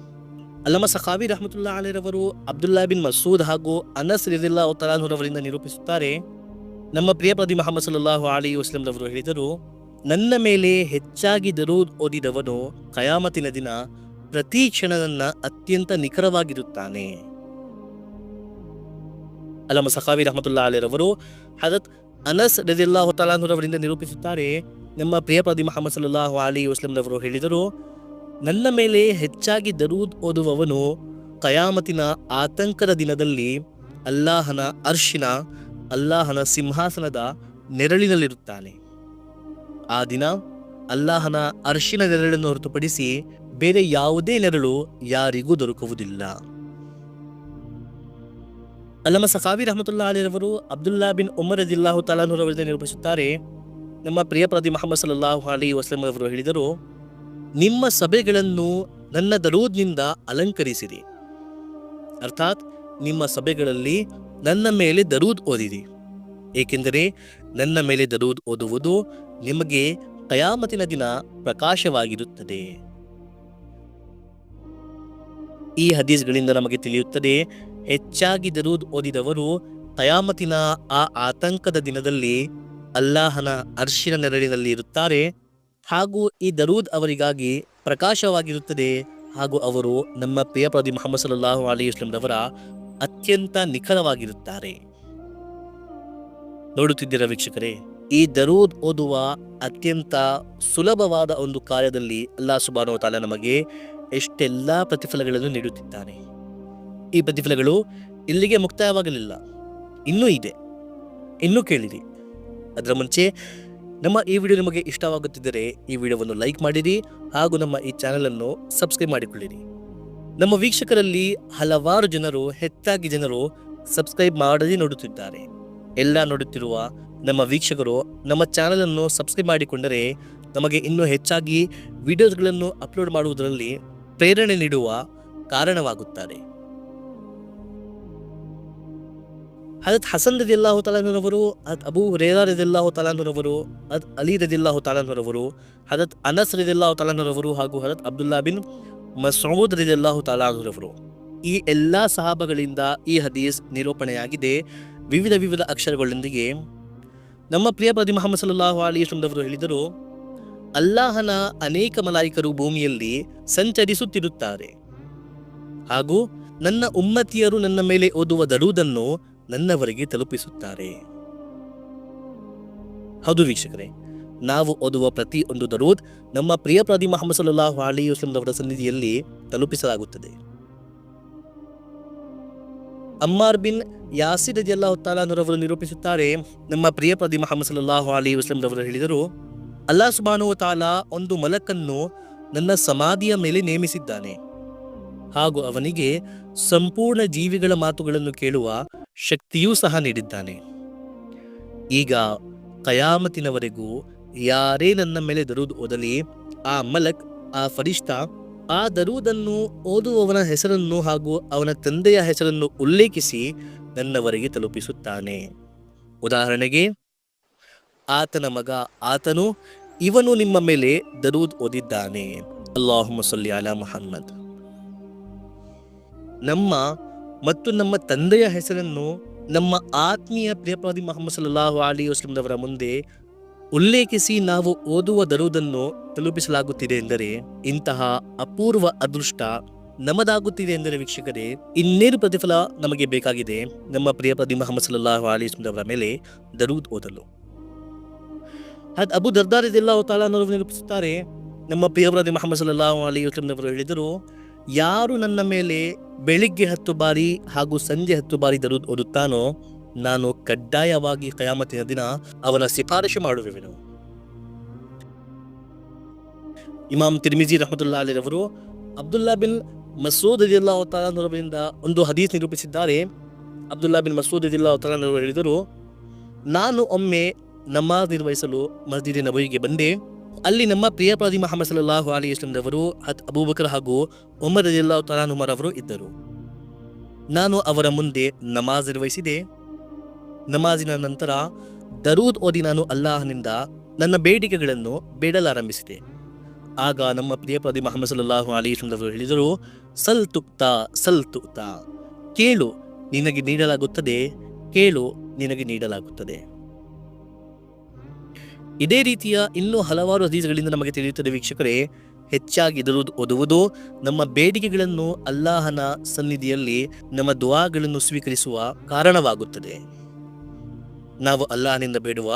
ಅಲ್ಲಮ ಸಖಾವಿ ರಹಮತುಲ್ಲಾಹಿ ಅಲೈಹಿರವರು ಅಬ್ದುಲ್ಲಾ ಬಿನ್ ಮಸೂದ್ ಹಾಗೂ ಅನಸ್ ರದಿಯಲ್ಲಾಹು ತಆಲಾ ಅನ್ಹುರವರಿಂದ ನಿರೂಪಿಸುತ್ತಾರೆ, ನಮ್ಮ ಪ್ರಿಯ ಪ್ರವಾದಿ ಮುಹಮ್ಮದ್ ಸಲ್ಲಲ್ಲಾಹು ಅಲೈಹಿ ವಸಲ್ಲಂ ರವರು ಹೇಳಿದರು, ನನ್ನ ಮೇಲೆ ಹೆಚ್ಚಾಗಿ ದರೂದ್ ಓದಿದವನು ಕಯಾಮತಿನ ದಿನ ಪ್ರತಿ ಕ್ಷಣ ನನ್ನ ಅತ್ಯಂತ ನಿಖರವಾಗಿರುತ್ತಾನೆ. ಅಲ್ಲಮ ಸಖಾವಿ ರಹಮತುಲ್ಲಾಹಿ ಅಲೈಹಿರವರು ಹಜರತ್ ಅನಸ್ ರದಿಯಲ್ಲಾಹು ತಆಲಾ ಅನ್ಹುರವರಿಂದ ನಿರೂಪಿಸುತ್ತಾರೆ, ನಮ್ಮ ಪ್ರಿಯ ಪ್ರವಾದಿ ಮುಹಮ್ಮದ್ ಸಲ್ಲಲ್ಲಾಹು ಅಲೈಹಿ ವಸಲ್ಲಂ ರವರು ಹೇಳಿದರು, ನನ್ನ ಮೇಲೆ ಹೆಚ್ಚಾಗಿ ದರೂದ್ ಓದುವವನು ಕಯಾಮತಿನ ಆತಂಕದ ದಿನದಲ್ಲಿ ಅಲ್ಲಾಹನ ಅರ್ಶಿನ, ಅಲ್ಲಾಹನ ಸಿಂಹಾಸನದ ನೆರಳಿನಲ್ಲಿರುತ್ತಾನೆ. ಆ ದಿನ ಅಲ್ಲಾಹನ ಅರ್ಶಿನ ನೆರಳನ್ನು ಹೊರತುಪಡಿಸಿ ಬೇರೆ ಯಾವುದೇ ನೆರಳು ಯಾರಿಗೂ ದೊರಕುವುದಿಲ್ಲ. ಅಲ್ಲಮ ಸಖಾವಿ ರಹಮತುಲ್ಲಾಹಿ ಅಲೈಹಿರವರು ಅಬ್ದುಲ್ಲಾ ಬಿನ್ ಉಮರ್ ರದಿಯಲ್ಲಾಹು ತಆಲಾ ಅನ್ಹುರವರಿಂದ ನಿರೂಪಿಸುತ್ತಾರೆ, ನಮ್ಮ ಪ್ರಿಯ ಪ್ರವಾದಿ ಮುಹಮ್ಮದ್ ಸಲ್ಲಲ್ಲಾಹು ಅಲೈಹಿ ವಸಲ್ಲಂ ಅವರು ಹೇಳಿದರು, ನಿಮ್ಮ ಸಭೆಗಳನ್ನು ನನ್ನ ದರೂದ್ನಿಂದ ಅಲಂಕರಿಸಿರಿ. ಅರ್ಥಾತ್ ನಿಮ್ಮ ಸಭೆಗಳಲ್ಲಿ ನನ್ನ ಮೇಲೆ ದರೂದ್ ಓದಿರಿ, ಏಕೆಂದರೆ ನನ್ನ ಮೇಲೆ ದರೂದ್ ಓದುವುದು ನಿಮಗೆ ಕಯಾಮತಿನ ದಿನ ಪ್ರಕಾಶವಾಗಿರುತ್ತದೆ. ಈ ಹದೀಸ್ಗಳಿಂದ ನಮಗೆ ತಿಳಿಯುತ್ತದೆ, ಹೆಚ್ಚಾಗಿ ದರೂದ್ ಓದಿದವರು ಕಯಾಮತಿನ ಆ ಆತಂಕದ ದಿನದಲ್ಲಿ ಅಲ್ಲಾಹನ ಅರ್ಶಿನ ನೆರಳಿನಲ್ಲಿ ಇರುತ್ತಾರೆ. ಹಾಗೂ ಈ ದರೂದ್ ಅವರಿಗಾಗಿ ಪ್ರಕಾಶವಾಗಿರುತ್ತದೆ. ಹಾಗೂ ಅವರು ನಮ್ಮ ಪ್ರಿಯ ಪ್ರವಾದಿ ಮುಹಮ್ಮದ್ ಸಲ್ಲಲ್ಲಾಹು ಅಲೈಹಿ ವಸಲ್ಲಂ ರವರ ಅತ್ಯಂತ ನಿಖರವಾಗಿರುತ್ತಾರೆ. ನೋಡುತ್ತಿದ್ದೀರಾ ವೀಕ್ಷಕರೇ, ಈ ದರೂದ್ ಓದುವ ಅತ್ಯಂತ ಸುಲಭವಾದ ಒಂದು ಕಾರ್ಯದಲ್ಲಿ ಅಲ್ಲಾಹ್ ಸುಬ್ಹಾನಹು ವ ತಆಲಾ ನಮಗೆ ಎಷ್ಟೆಲ್ಲ ಪ್ರತಿಫಲಗಳನ್ನು ನೀಡುತ್ತಿದ್ದಾನೆ. ಈ ಪ್ರತಿಫಲಗಳು ಇಲ್ಲಿಗೆ ಮುಕ್ತಾಯವಾಗಲಿಲ್ಲ, ಇನ್ನೂ ಇದೆ, ಇನ್ನೂ ಕೇಳಿರಿ. ಅದರ ಮುಂಚೆ ನಮ್ಮ ಈ ವಿಡಿಯೋ ನಿಮಗೆ ಇಷ್ಟವಾಗುತ್ತಿದ್ದರೆ ಈ ವಿಡಿಯೋವನ್ನು ಲೈಕ್ ಮಾಡಿರಿ ಹಾಗೂ ನಮ್ಮ ಈ ಚಾನೆಲನ್ನು ಸಬ್ಸ್ಕ್ರೈಬ್ ಮಾಡಿಕೊಳ್ಳಿರಿ. ನಮ್ಮ ವೀಕ್ಷಕರಲ್ಲಿ ಹಲವಾರು ಜನರು, ಹೆಚ್ಚಾಗಿ ಜನರು ಸಬ್ಸ್ಕ್ರೈಬ್ ಮಾಡದೇ ನೋಡುತ್ತಿದ್ದಾರೆ. ಎಲ್ಲ ನೋಡುತ್ತಿರುವ ನಮ್ಮ ವೀಕ್ಷಕರು ನಮ್ಮ ಚಾನೆಲನ್ನು ಸಬ್ಸ್ಕ್ರೈಬ್ ಮಾಡಿಕೊಂಡರೆ ನಮಗೆ ಇನ್ನೂ ಹೆಚ್ಚಾಗಿ ವಿಡಿಯೋಸ್ಗಳನ್ನು ಅಪ್ಲೋಡ್ ಮಾಡುವುದರಲ್ಲಿ ಪ್ರೇರಣೆ ನೀಡುವ ಕಾರಣವಾಗುತ್ತಾರೆ. ಹಜರತ್ ಹಸನ್ ರದಿಯಲ್ಲಾಹು ತಆಲಾ ಅನ್ಹುರವರು, ಹಜರತ್ ಅಬೂ ಹುರೈರಾ ರದಿಯಲ್ಲಾಹು ತಆಲಾ ಅನ್ಹುರವರು, ಹಜರತ್ ಅಲಿ ರದಿಯಲ್ಲಾಹು ತಆಲಾ ಅನ್ಹುರವರು, ಹಜರತ್ ಅನಸ್ ರದಿಯಲ್ಲಾಹು ತಆಲಾ ಅನ್ಹುರವರು ಹಾಗೂ ಹಜರತ್ ಅಬ್ದುಲ್ಲಾ ಬಿನ್ ಮಸ್ಊದ್ ರದಿಯಲ್ಲಾಹು ತಆಲಾ ಅನ್ಹುರವರು, ಈ ಎಲ್ಲ ಸಹಾಬಗಳಿಂದ ಈ ಹದೀಸ್ ನಿರೂಪಣೆಯಾಗಿದೆ ವಿವಿಧ ಅಕ್ಷರಗಳೊಂದಿಗೆ. ನಮ್ಮ ಪ್ರಿಯ ಪ್ರವಾದಿ ಮುಹಮ್ಮದ್ ಸಲ್ಲಲ್ಲಾಹು ಅಲೈಹಿ ವಸಲ್ಲಂ ರವರು ಹೇಳಿದರು, ಅಲ್ಲಾಹನ ಅನೇಕ ಮಲಾಯಿಕರು ಭೂಮಿಯಲ್ಲಿ ಸಂಚರಿಸುತ್ತಿರುತ್ತಾರೆ ಹಾಗೂ ನನ್ನ ಉಮ್ಮತಿಯರು ನನ್ನ ಮೇಲೆ ಓದುವ ದರೂದನ್ನು ನನ್ನವರೆಗೆ ತಲುಪಿಸುತ್ತಾರೆ. ಹೌದು ವೀಕ್ಷಕರೇ, ನಾವು ಓದುವ ಪ್ರತಿ ಒಂದು ದರೂದ್ ನಮ್ಮ ಪ್ರಿಯ ಪ್ರವಾದಿ ಮುಹಮ್ಮದ್ ಸಲ್ಲಲ್ಲಾಹು ಅಲೈಹಿ ವಸಲ್ಲಂ ರವರ ಸನ್ನಿಧಿಯಲ್ಲಿ ತಲುಪಿಸಲಾಗುತ್ತದೆ. ಅಮ್ಮಾರ್ ಬಿನ್ ಯಾಸಿರ್ ರದಿಯಲ್ಲಾಹು ತಆಲಾ ಅನ್ಹುರವರು ನಿರೂಪಿಸುತ್ತಾರೆ, ನಮ್ಮ ಪ್ರಿಯ ಪ್ರವಾದಿ ಮುಹಮ್ಮದ್ ಸಲ್ಲಲ್ಲಾಹು ಅಲೈಹಿ ವಸಲ್ಲಂ ರವರು ಹೇಳಿದರು, ಅಲ್ಲಾಹ್ ಸುಬ್ಹಾನಹು ವ ತಆಲಾ ಒಂದು ಮಲಕನ್ನು ನನ್ನ ಸಮಾಧಿಯ ಮೇಲೆ ನೇಮಿಸಿದ್ದಾನೆ ಹಾಗೂ ಅವನಿಗೆ ಸಂಪೂರ್ಣ ಜೀವಿಗಳ ಮಾತುಗಳನ್ನು ಕೇಳುವ ಶಕ್ತಿಯೂ ಸಹ ನೀಡಿದ್ದಾನೆ. ಈಗ ಕಯಾಮತಿನವರೆಗೂ ಯಾರೇ ನನ್ನ ಮೇಲೆ ದರೂದ್ ಓದಲಿ, ಆ ಮಲಕ್, ಆ ಫರಿಷ್ಠ ಆ ದರೂದನ್ನು ಓದುವವನ ಹೆಸರನ್ನು ಹಾಗೂ ಅವನ ತಂದೆಯ ಹೆಸರನ್ನು ಉಲ್ಲೇಖಿಸಿ ನನ್ನವರೆಗೆ ತಲುಪಿಸುತ್ತಾನೆ. ಉದಾಹರಣೆಗೆ, ಆತನ ಮಗ ಆತನು, ಇವನು ನಿಮ್ಮ ಮೇಲೆ ದರೂದ್ ಓದಿದ್ದಾನೆ, ಅಲ್ಲಾಹುಮ್ಮ ಸಲ್ಲಿ ಅಲಾ ಮುಹಮ್ಮದ್. ನಮ್ಮ ಮತ್ತು ನಮ್ಮ ತಂದೆಯ ಹೆಸರನ್ನು ನಮ್ಮ ಆತ್ಮೀಯ ಪ್ರಿಯ ಪ್ರವಾದಿ ಮುಹಮ್ಮದ್ ಸಲ್ಲಲ್ಲಾಹು ಅಲೈಹಿ ವಸಲ್ಲಂ ರವರ ಮುಂದೆ ಉಲ್ಲೇಖಿಸಿ ನಾವು ಓದುವ ದರುದನ್ನು ತಲುಪಿಸಲಾಗುತ್ತಿದೆ ಎಂದರೆ ಇಂತಹ ಅಪೂರ್ವ ಅದೃಷ್ಟ ನಮದಾಗುತ್ತಿದೆ ಎಂದರೆ ವೀಕ್ಷಕರೇ, ಇನ್ನೇನು ಪ್ರತಿಫಲ ನಮಗೆ ಬೇಕಾಗಿದೆ ನಮ್ಮ ಪ್ರಿಯ ಪ್ರವಾದಿ ಮುಹಮ್ಮದ್ ಸಲ್ಲಲ್ಲಾಹು ಅಲೈಹಿ ವಸಲ್ಲಂ ಅವರ ಮೇಲೆ ದರೂದ್ ಓದಲು. ಅಬು ದರ್ದಾ ರದಿಯಲ್ಲಾಹು ತಆಲಾ ಅವರು ನಿರೂಪಿಸುತ್ತಾರೆ, ನಮ್ಮ ಪ್ರಿಯ ಪ್ರವಾದಿ ಮುಹಮ್ಮದ್ ಸಲ್ಲಲ್ಲಾಹು ಅಲೈಹಿ ವಸಲ್ಲಂ ಅವರು ಹೇಳಿದರು, ಯಾರು ನನ್ನ ಮೇಲೆ ಬೆಳಿಗ್ಗೆ 10 ಬಾರಿ ಹಾಗೂ ಸಂಜೆ 10 ಬಾರಿ ದರೂದ್ ಓದುತ್ತಾನೋ ನಾನು ಕಡ್ಡಾಯವಾಗಿ ಕಿಯಾಮತಿನ ದಿನ ಅವನ ಶಿಫಾರಸು ಮಾಡುವೆನು. ಇಮಾಮ್ ತಿರ್ಮಿಜಿ ರಹಮತುಲ್ಲಾಹಿ ಅಲೈಹಿ ಅವರು ಅಬ್ದುಲ್ಲಾ ಬಿನ್ ಮಸೂದ್ ರದಿಯಲ್ಲಾಹು ತಆಲಾ ಅವರಿಂದ ಒಂದು ಹದೀಸ್ ನಿರೂಪಿಸಿದ್ದಾರೆ. ಅಬ್ದುಲ್ಲಾ ಬಿನ್ ಮಸೂದ್ ರದಿಯಲ್ಲಾಹು ತಆಲಾ ಅವರು ಹೇಳಿದರು, ನಾನು ಒಮ್ಮೆ ನಮಾಜ್ ನಿರ್ವಹಿಸಲು ಮಸ್ಜಿದ್ ನಬವಿಗೆ ಬಂದೆ. ಅಲ್ಲಿ ನಮ್ಮ ಪ್ರಿಯ ಪ್ರವಾದಿ ಮುಹಮ್ಮದ್ ಸಲ್ಲಲ್ಲಾಹು ಅಲೈಹಿ ವಸಲ್ಲಂ ಅವರು ಅಬೂಬಕರ್ ಹಾಗೂ ಉಮರ್ ರದಿಯಲ್ಲಾಹು ತಆಲಾ ಅವರು ಇದ್ದರು. ನಾನು ಅವರ ಮುಂದೆ ನಮಾಜ್ ನಿರ್ವಹಿಸಿದೆ. ನಮಾಜಿನ ನಂತರ ದರೂದ್ ಓದಿ ನಾನು ಅಲ್ಲಾಹನಿಂದ ನನ್ನ ಬೇಡಿಕೆಗಳನ್ನು ಬೇಡಲಾರಂಭಿಸಿದೆ. ಆಗ ನಮ್ಮ ಪ್ರಿಯ ಪ್ರವಾದಿ ಮುಹಮ್ಮದ್ ಸಲ್ಲಲ್ಲಾಹು ಅಲೈಹಿ ವಸಲ್ಲಂ ಅವರು ಹೇಳಿದರು, ಸಲ್ ತುಕ್ತಾ, ಕೇಳು ನಿನಗೆ ನೀಡಲಾಗುತ್ತದೆ, ಕೇಳು ನಿನಗೆ ನೀಡಲಾಗುತ್ತದೆ. ಇದೇ ರೀತಿಯ ಇನ್ನೂ ಹಲವಾರು ಹದೀಸ್ಗಳಿಂದ ನಮಗೆ ತಿಳಿಯುತ್ತದೆ ವೀಕ್ಷಕರೇ, ಹೆಚ್ಚಾಗಿ ದರೂದ್ ಓದುವುದು ನಮ್ಮ ಬೇಡಿಕೆಗಳನ್ನು ಅಲ್ಲಾಹನ ಸನ್ನಿಧಿಯಲ್ಲಿ ನಮ್ಮ ದುಆಗಳನ್ನು ಸ್ವೀಕರಿಸುವ ಕಾರಣವಾಗುತ್ತದೆ. ನಾವು ಅಲ್ಲಾಹನಿಂದ ಬೇಡುವ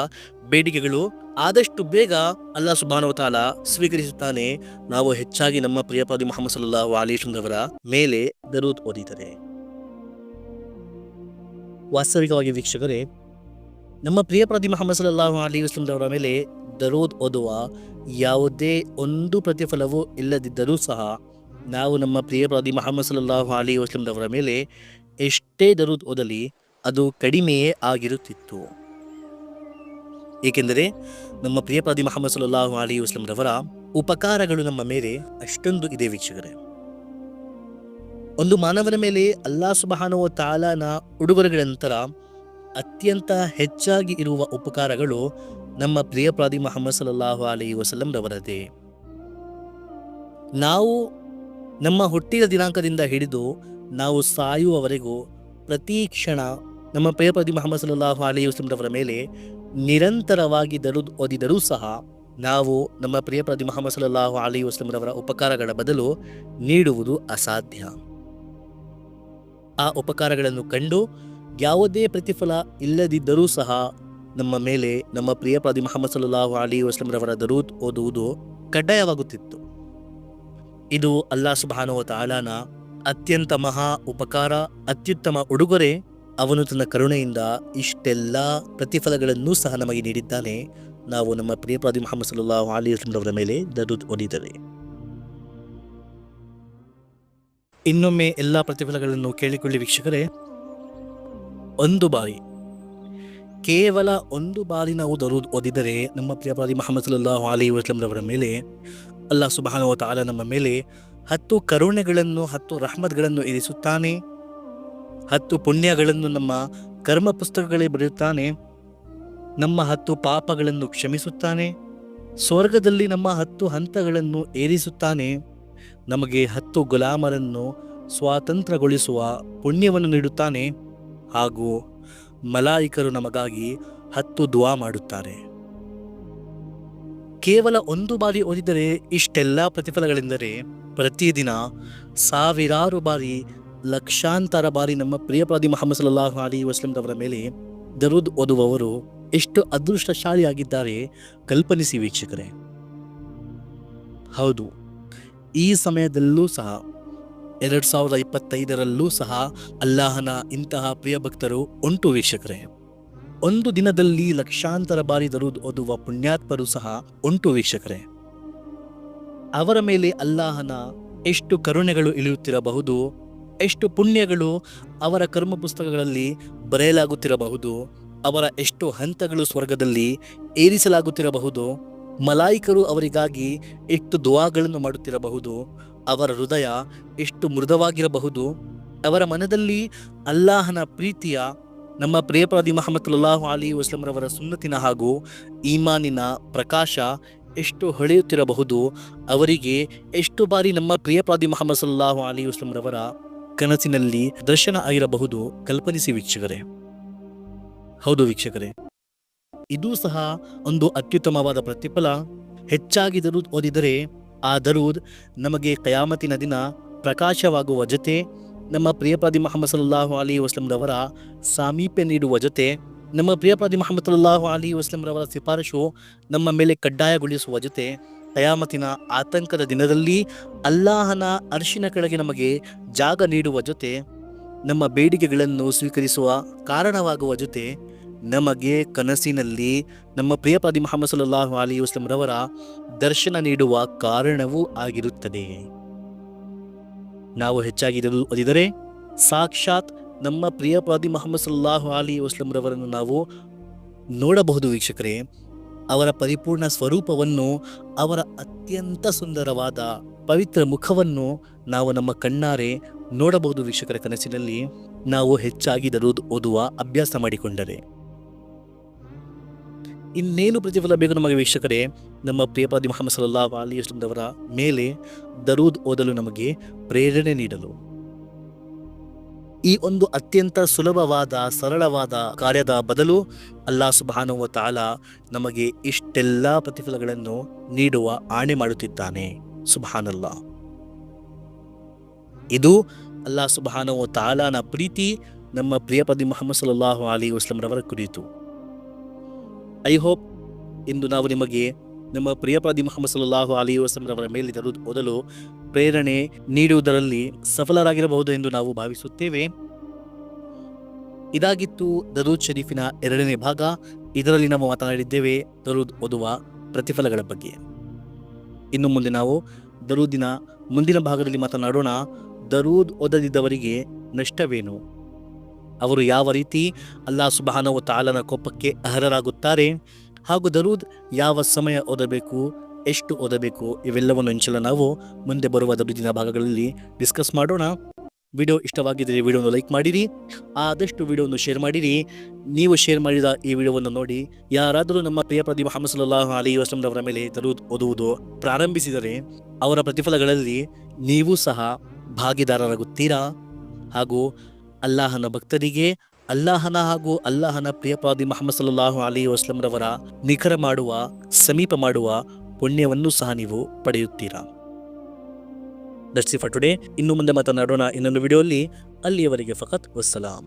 ಬೇಡಿಕೆಗಳು ಆದಷ್ಟು ಬೇಗ ಅಲ್ಲಾಹ್ ಸುಬ್ಹಾನಹು ವ ತಆಲಾ ಸ್ವೀಕರಿಸುತ್ತಾನೆ. ನಾವು ಹೆಚ್ಚಾಗಿ ನಮ್ಮ ಪ್ರಿಯ ಪ್ರವಾದಿ ಮುಹಮ್ಮದ್ ಸಲ್ಲಲ್ಲಾಹು ಅಲೈಹಿ ವಸಲ್ಲಂ ಅವರ ಮೇಲೆ ದರೂದ್ ಓದಿದರೆ. ವಾಸ್ತವಿಕವಾಗಿ ವೀಕ್ಷಕರೇ, ನಮ್ಮ ಪ್ರಿಯ ಪ್ರವಾದಿ ಮುಹಮ್ಮದ್ ಸಲ್ಲಲ್ಲಾಹು ಅಲೈಹಿ ವಸಲ್ಲಂ ಅವರ ಮೇಲೆ ದರೂದ್ ಓದುವ ಯಾವುದೇ ಒಂದು ಪ್ರತಿಫಲವೂ ಇಲ್ಲದಿದ್ದರೂ ಸಹ ನಾವು ನಮ್ಮ ಪ್ರಿಯ ಪ್ರವಾದಿ ಮುಹಮ್ಮದ್ ಸಲ್ಲಲ್ಲಾಹು ಅಲೈಹಿ ವಸಲ್ಲಂ ಅವರ ಮೇಲೆ ಎಷ್ಟೇ ದರೂದ್ ಓದಲಿ ಅದು ಕಡಿಮೆಯೇ ಆಗಿರುತ್ತಿತ್ತು. ಏಕೆಂದರೆ ನಮ್ಮ ಪ್ರಿಯ ಪ್ರವಾದಿ ಮುಹಮ್ಮದ್ ಸಲ್ಲಲ್ಲಾಹು ಅಲೈಹಿ ವಸಲ್ಲಂ ರವರ ಉಪಕಾರಗಳು ನಮ್ಮ ಮೇಲೆ ಅಷ್ಟೊಂದು ಇದೆ ವೀಕ್ಷಕರೇ. ಒಂದು ಮಾನವನ ಮೇಲೆ ಅಲ್ಲಾಹ್ ಸುಬ್ಹಾನಹು ವ ತಆಲಾನ ಉಡುಗೊರೆಗಳ ನಂತರ ಅತ್ಯಂತ ಹೆಚ್ಚಾಗಿ ಇರುವ ಉಪಕಾರಗಳು ನಮ್ಮ ಪ್ರಿಯ ಪ್ರವಾದಿ ಮುಹಮ್ಮದ್ ಸಲ್ಲಲ್ಲಾಹು ಅಲೈಹಿ ವಸಲ್ಲಂ ರವರದೇ. ನಾವು ನಮ್ಮ ಹುಟ್ಟಿದ ದಿನಾಂಕದಿಂದ ಹಿಡಿದು ನಾವು ಸಾಯುವವರೆಗೂ ಪ್ರತಿ ಕ್ಷಣ ನಮ್ಮ ಪ್ರಿಯ ಪ್ರವಾದಿ ಮುಹಮ್ಮದ್ ಸಲ್ಲಲ್ಲಾಹು ಅಲೈಹಿ ವಸಲ್ಲಂ ರವರ ಮೇಲೆ ನಿರಂತರವಾಗಿ ದರೂದ್ ಓದಿದರೂ ಸಹ ನಾವು ನಮ್ಮ ಪ್ರಿಯ ಪ್ರವಾದಿ ಮುಹಮ್ಮದ್ ಸಲ್ಲಲ್ಲಾಹು ಅಲೈಹಿ ವಸಲ್ಲಂ ರವರ ಉಪಕಾರಗಳ ಬದಲು ನೀಡುವುದು ಅಸಾಧ್ಯ. ಆ ಉಪಕಾರಗಳನ್ನು ಕಂಡು ಯಾವುದೇ ಪ್ರತಿಫಲ ಇಲ್ಲದಿದ್ದರೂ ಸಹ ನಮ್ಮ ಮೇಲೆ ನಮ್ಮ ಪ್ರಿಯ ಪ್ರವಾದಿ ಮುಹಮ್ಮದ್ ಸಲ್ಲಲ್ಲಾಹು ಅಲೈಹಿ ವಸಲ್ಲಂ ರವರ ದರೂದ್ ಓದುವುದು ಕಡ್ಡಾಯವಾಗುತ್ತಿತ್ತು. ಇದು ಅಲ್ಲಾಹ್ ಸುಬ್ಹಾನಹು ವ ತಆಲಾನ ಅತ್ಯಂತ ಮಹಾ ಉಪಕಾರ, ಅತ್ಯುತ್ತಮ ಉಡುಗೊರೆ. ಅವನು ತನ್ನ ಕರುಣೆಯಿಂದ ಇಷ್ಟೆಲ್ಲ ಪ್ರತಿಫಲಗಳನ್ನೂ ಸಹ ನಮಗೆ ನೀಡಿದ್ದಾನೆ. ನಾವು ನಮ್ಮ ಪ್ರಿಯ ಪ್ರವಾದಿ ಮುಹಮ್ಮದ್ ಸಲ್ಲಲ್ಲಾಹು ಅಲೈಹಿ ವಸಲ್ಲಂ ಅವರ ಮೇಲೆ ದರೂದ್ ಓದಿದರೆ. ಇನ್ನೊಮ್ಮೆ ಎಲ್ಲ ಪ್ರತಿಫಲಗಳನ್ನು ಕೇಳಿಕೊಳ್ಳಿ ವೀಕ್ಷಕರೇ. ಕೇವಲ ಒಂದು ಬಾರಿ ನಾವು ದರೂದ್ ಓದಿದರೆ ನಮ್ಮ ಪ್ರಿಯ ಪ್ರವಾದಿ ಮುಹಮ್ಮದ್ ಸಲ್ಲಲ್ಲಾಹು ಅಲೈಹಿ ವಸಲ್ಲಂ ಅವರ ಮೇಲೆ ಅಲ್ಲಾಹ್ ಸುಬ್ಹಾನಹು ವ ತಆಲಾ ನಮ್ಮ ಮೇಲೆ 10 ಕರುಣೆಗಳನ್ನು 10 ರಹಮತ್ಗಳನ್ನು ಇರಿಸುತ್ತಾನೆ. 10 ಪುಣ್ಯಗಳನ್ನು ನಮ್ಮ ಕರ್ಮ ಪುಸ್ತಕಗಳೇ ಬರೆಯುತ್ತಾನೆ. ನಮ್ಮ 10 ಪಾಪಗಳನ್ನು ಕ್ಷಮಿಸುತ್ತಾನೆ. ಸ್ವರ್ಗದಲ್ಲಿ ನಮ್ಮ 10 ಹಂತಗಳನ್ನು ಏರಿಸುತ್ತಾನೆ. ನಮಗೆ 10 ಗುಲಾಮರನ್ನು ಸ್ವಾತಂತ್ರ್ಯಗೊಳಿಸುವ ಪುಣ್ಯವನ್ನು ನೀಡುತ್ತಾನೆ. ಹಾಗೂ ಮಲಾಯಿಕರು ನಮಗಾಗಿ 10 ದುಆ ಮಾಡುತ್ತಾರೆ. ಕೇವಲ ಒಂದು ಬಾರಿ ಓದಿದರೆ ಇಷ್ಟೆಲ್ಲ ಪ್ರತಿಫಲಗಳೆಂದರೆ ಪ್ರತಿದಿನ ಸಾವಿರಾರು ಬಾರಿ, ಲಕ್ಷಾಂತರ ಬಾರಿ ನಮ್ಮ ಪ್ರಿಯ ಪ್ರವಾದಿ ಮುಹಮ್ಮದ್ ಸಲ್ಲಲ್ಲಾಹು ಅಲೈಹಿ ವಸಲ್ಲಂ ಅವರ ಮೇಲೆ ದರೂದ್ ಓದುವವರು ಎಷ್ಟು ಅದೃಷ್ಟಶಾಲಿಯಾಗಿದ್ದಾರೆ ಕಲ್ಪನಿಸಿ ವೀಕ್ಷಕರೇ. ಹೌದು, ಈ ಸಮಯದಲ್ಲೂ ಸಹ 2025ರಲ್ಲೂ ಸಹ ಅಲ್ಲಾಹನ ಇಂತಹ ಪ್ರಿಯ ಭಕ್ತರು ಉಂಟು ವೀಕ್ಷಕರೇ. ಒಂದು ದಿನದಲ್ಲಿ ಲಕ್ಷಾಂತರ ಬಾರಿ ದರೂದ್ ಓದುವ ಪುಣ್ಯಾತ್ಮರು ಸಹ ಉಂಟು ವೀಕ್ಷಕರೇ. ಅವರ ಮೇಲೆ ಅಲ್ಲಾಹನ ಎಷ್ಟು ಕರುಣೆಗಳು ಇಳಿಯುತ್ತಿರಬಹುದು, ಎಷ್ಟು ಪುಣ್ಯಗಳು ಅವರ ಕರ್ಮ ಪುಸ್ತಕಗಳಲ್ಲಿ ಬರೆಯಲಾಗುತ್ತಿರಬಹುದು, ಅವರ ಎಷ್ಟು ಹಂತಗಳು ಸ್ವರ್ಗದಲ್ಲಿ ಏರಿಸಲಾಗುತ್ತಿರಬಹುದು, ಮಲಾಯಿಕರು ಅವರಿಗಾಗಿ ಎಷ್ಟು ದುಆಗಳನ್ನು ಮಾಡುತ್ತಿರಬಹುದು, ಅವರ ಹೃದಯ ಎಷ್ಟು ಮೃದುವಾಗಿರಬಹುದು, ಅವರ ಮನದಲ್ಲಿ ಅಲ್ಲಾಹನ ಪ್ರೀತಿಯ, ನಮ್ಮ ಪ್ರಿಯ ಪ್ರವಾದಿ ಮುಹಮ್ಮದ್ ಸಲ್ಲಲ್ಲಾಹು ಅಲೈಹಿ ವಸಲ್ಲಂ ರವರ ಸುನ್ನತಿನ ಹಾಗೂ ಈಮಾನಿನ ಪ್ರಕಾಶ ಎಷ್ಟು ಹೊಳೆಯುತ್ತಿರಬಹುದು, ಅವರಿಗೆ ಎಷ್ಟು ಬಾರಿ ನಮ್ಮ ಪ್ರಿಯ ಪ್ರವಾದಿ ಮುಹಮ್ಮದ್ ಸಲ್ಲಲ್ಲಾಹು ಅಲೈಹಿ ವಸಲ್ಲಂ ರವರ ಕನಸಿನಲ್ಲಿ ದರ್ಶನ ಆಗಿರಬಹುದು ಕಲ್ಪನಿಸಿ ವೀಕ್ಷಕರೇ. ಹೌದು ವೀಕ್ಷಕರೇ, ಇದೂ ಸಹ ಒಂದು ಅತ್ಯುತ್ತಮವಾದ ಪ್ರತಿಫಲ. ಹೆಚ್ಚಾಗಿ ದರೂದ್ ಓದಿದರೆ ಆ ದರೂದ್ ನಮಗೆ ಕಯಾಮತಿನ ದಿನ ಪ್ರಕಾಶವಾಗುವ ಜೊತೆ, ನಮ್ಮ ಪ್ರಿಯಪ್ರವಾದಿ ಮುಹಮ್ಮದ್ ಸಲ್ಲಲ್ಲಾಹು ಅಲೈಹಿ ವಸಲ್ಲಂರವರ ಸಾಮೀಪ್ಯ ನೀಡುವ ಜೊತೆ, ನಮ್ಮ ಪ್ರಿಯಪ್ರವಾದಿ ಮುಹಮ್ಮದ್ ಸಲ್ಲಲ್ಲಾಹು ಅಲೈಹಿ ವಸಲ್ಲಂರವರ ಶಿಫಾರಶು ನಮ್ಮ ಮೇಲೆ ಕಡ್ಡಾಯಗೊಳಿಸುವ ಜೊತೆ, ಕಯಾಮತಿನ ಆತಂಕದ ದಿನದಲ್ಲಿ ಅಲ್ಲಾಹನ ಅರ್ಶಿನ ಕೆಳಗೆ ನಮಗೆ ಜಾಗ ನೀಡುವ ಜೊತೆ, ನಮ್ಮ ಬೇಡಿಕೆಗಳನ್ನು ಸ್ವೀಕರಿಸುವ ಕಾರಣವಾಗುವ ಜೊತೆ, ನಮಗೆ ಕನಸಿನಲ್ಲಿ ನಮ್ಮ ಪ್ರಿಯಪ್ರವಾದಿ ಮುಹಮ್ಮದ್ ಸಲ್ಲಲ್ಲಾಹು ಅಲೈಹಿ ವಸಲ್ಲಂರವರ ದರ್ಶನ ನೀಡುವ ಕಾರಣವೂ ಆಗಿರುತ್ತದೆ. ನಾವು ಹೆಚ್ಚಾಗಿ ಓದಿದರೆ ಸಾಕ್ಷಾತ್ ನಮ್ಮ ಪ್ರಿಯಪ್ರವಾದಿ ಮುಹಮ್ಮದ್ ಸಲ್ಲಲ್ಲಾಹು ಅಲೈಹಿ ವಸಲ್ಲಂರವರನ್ನು ನಾವು ನೋಡಬಹುದು ವೀಕ್ಷಕರೇ. ಅವರ ಪರಿಪೂರ್ಣ ಸ್ವರೂಪವನ್ನು, ಅವರ ಅತ್ಯಂತ ಸುಂದರವಾದ ಪವಿತ್ರ ಮುಖವನ್ನು ನಾವು ನಮ್ಮ ಕಣ್ಣಾರೆ ನೋಡಬಹುದು ವೀಕ್ಷಕರ ಕನಸಿನಲ್ಲಿ, ನಾವು ಹೆಚ್ಚಾಗಿ ದರೂದ್ ಓದುವ ಅಭ್ಯಾಸ ಮಾಡಿಕೊಂಡರೆ. ಇನ್ನೇನು ಪ್ರತಿಫಲ ಬೇಕು ನಮಗೆ ವೀಕ್ಷಕರೇ? ನಮ್ಮ ಪ್ರಿಯಪ್ರವಾದಿ ಮುಹಮ್ಮದ್ ಸಲ್ಲಲ್ಲಾಹು ಅಲೈಹಿ ವಸಲ್ಲಂರವರ ಮೇಲೆ ದರೂದ್ ಓದಲು ನಮಗೆ ಪ್ರೇರಣೆ ನೀಡಲು. ಈ ಒಂದು ಅತ್ಯಂತ ಸುಲಭವಾದ ಸರಳವಾದ ಕಾರ್ಯದ ಬದಲು ಅಲ್ಲಾಹ್ ಸುಬ್ಹಾನಹು ವ ತಆಲಾ ನಮಗೆ ಇಷ್ಟೆಲ್ಲ ಪ್ರತಿಫಲಗಳನ್ನು ನೀಡುವ ಆಣೆ ಮಾಡುತ್ತಿದ್ದಾನೆ. ಸುಬ್ಹಾನಲ್ಲಾಹ್. ಇದು ಅಲ್ಲಾಹ್ ಸುಬ್ಹಾನಹು ವ ತಆಲಾನ ಪ್ರೀತಿ ನಮ್ಮ ಪ್ರಿಯಪ್ರವಾದಿ ಮುಹಮ್ಮದ್ ಸಲ್ಲಲ್ಲಾಹು ಅಲೈಹಿ ವಸಲ್ಲಂರವರ ಕುರಿತು. ಐ ಹೋಪ್ ಇಂದು ನಾವು ನಿಮಗೆ ನಮ್ಮ ಪ್ರಿಯಪ್ರವಾದಿ ಮುಹಮ್ಮದ್ ಸಲ್ಲಲ್ಲಾಹು ಅಲೈಹಿ ವಸಲ್ಲಂರವರ ಮೇಲೆ ದರೂದ್ ಓದಲು ಪ್ರೇರಣೆ ನೀಡುವುದರಲ್ಲಿ ಸಫಲರಾಗಿರಬಹುದು ಎಂದು ನಾವು ಭಾವಿಸುತ್ತೇವೆ. ಇದಾಗಿತ್ತು ದರೂದ್ ಶರೀಫಿನ 2ನೇ ಭಾಗ. ಇದರಲ್ಲಿ ನಾವು ಮಾತನಾಡಿದ್ದೇವೆ ದರೂದ್ ಓದುವ ಪ್ರತಿಫಲಗಳ ಬಗ್ಗೆ. ಇನ್ನು ಮುಂದೆ ನಾವು ದರೂದಿನ ಮುಂದಿನ ಭಾಗದಲ್ಲಿ ಮಾತನಾಡೋಣ. ದರೂದ್ ಓದದಿದ್ದವರಿಗೆ ನಷ್ಟವೇನು, ಅವರು ಯಾವ ರೀತಿ ಅಲ್ಲಾಹ್ ಸುಬ್ಹಾನಹು ವ ತಆಲನ ಕೋಪಕ್ಕೆ ಅರ್ಹರಾಗುತ್ತಾರೆ, ಹಾಗೂ ದರೂದ್ ಯಾವ ಸಮಯ ಓದಬೇಕು, ಎಷ್ಟು ಓದಬೇಕು, ಇವೆಲ್ಲವನ್ನು ಇನ್ಶಾಅಲ್ಲಾ ನಾವು ಮುಂದೆ ಬರುವ ದರೂದಿನ ಭಾಗಗಳಲ್ಲಿ ಡಿಸ್ಕಸ್ ಮಾಡೋಣ. ವಿಡಿಯೋ ಇಷ್ಟವಾಗಿದ್ದರೆ ವಿಡಿಯೋವನ್ನು ಲೈಕ್ ಮಾಡಿರಿ, ಆದಷ್ಟು ವಿಡಿಯೋವನ್ನು ಶೇರ್ ಮಾಡಿರಿ. ನೀವು ಶೇರ್ ಮಾಡಿದ ಈ ವಿಡಿಯೋವನ್ನು ನೋಡಿ ಯಾರಾದರೂ ನಮ್ಮ ಪ್ರಿಯಪ್ರವಾದಿ ಮುಹಮ್ಮದ್ ಸಲ್ಲಲ್ಲಾಹು ಅಲೈಹಿ ವಸಲ್ಲಂರವರ ಮೇಲೆ ದರೂದ್ ಓದುವುದು ಪ್ರಾರಂಭಿಸಿದರೆ ಅವರ ಪ್ರತಿಫಲಗಳಲ್ಲಿ ನೀವು ಸಹ ಭಾಗಿದಾರರಾಗುತ್ತೀರಾ. ಹಾಗೂ ಅಲ್ಲಾಹನ ಭಕ್ತರಿಗೆ ಅಲ್ಲಾಹನ ಹಾಗೂ ಅಲ್ಲಾಹನ ಪ್ರಿಯಪ್ರವಾದಿ ಮುಹಮ್ಮದ್ ಸಲ್ಲಲ್ಲಾಹು ಅಲೈಹಿ ವಸಲ್ಲಂರವರ ನಿಖರ ಮಾಡುವ, ಸಮೀಪ ಮಾಡುವ ಪುಣ್ಯವನ್ನು ಸಹ ನೀವು ಪಡೆಯುತ್ತೀರಾ. That's it for today. ಇನ್ನು ಮುಂದೆ ಮಾತನಾಡೋಣ ಇನ್ನೊಂದು ವಿಡಿಯೋಲ್ಲಿ. ಅಲ್ಲಿಯವರೆಗೆ ಫಕತ್ ವಸ್ಸಲಾಂ.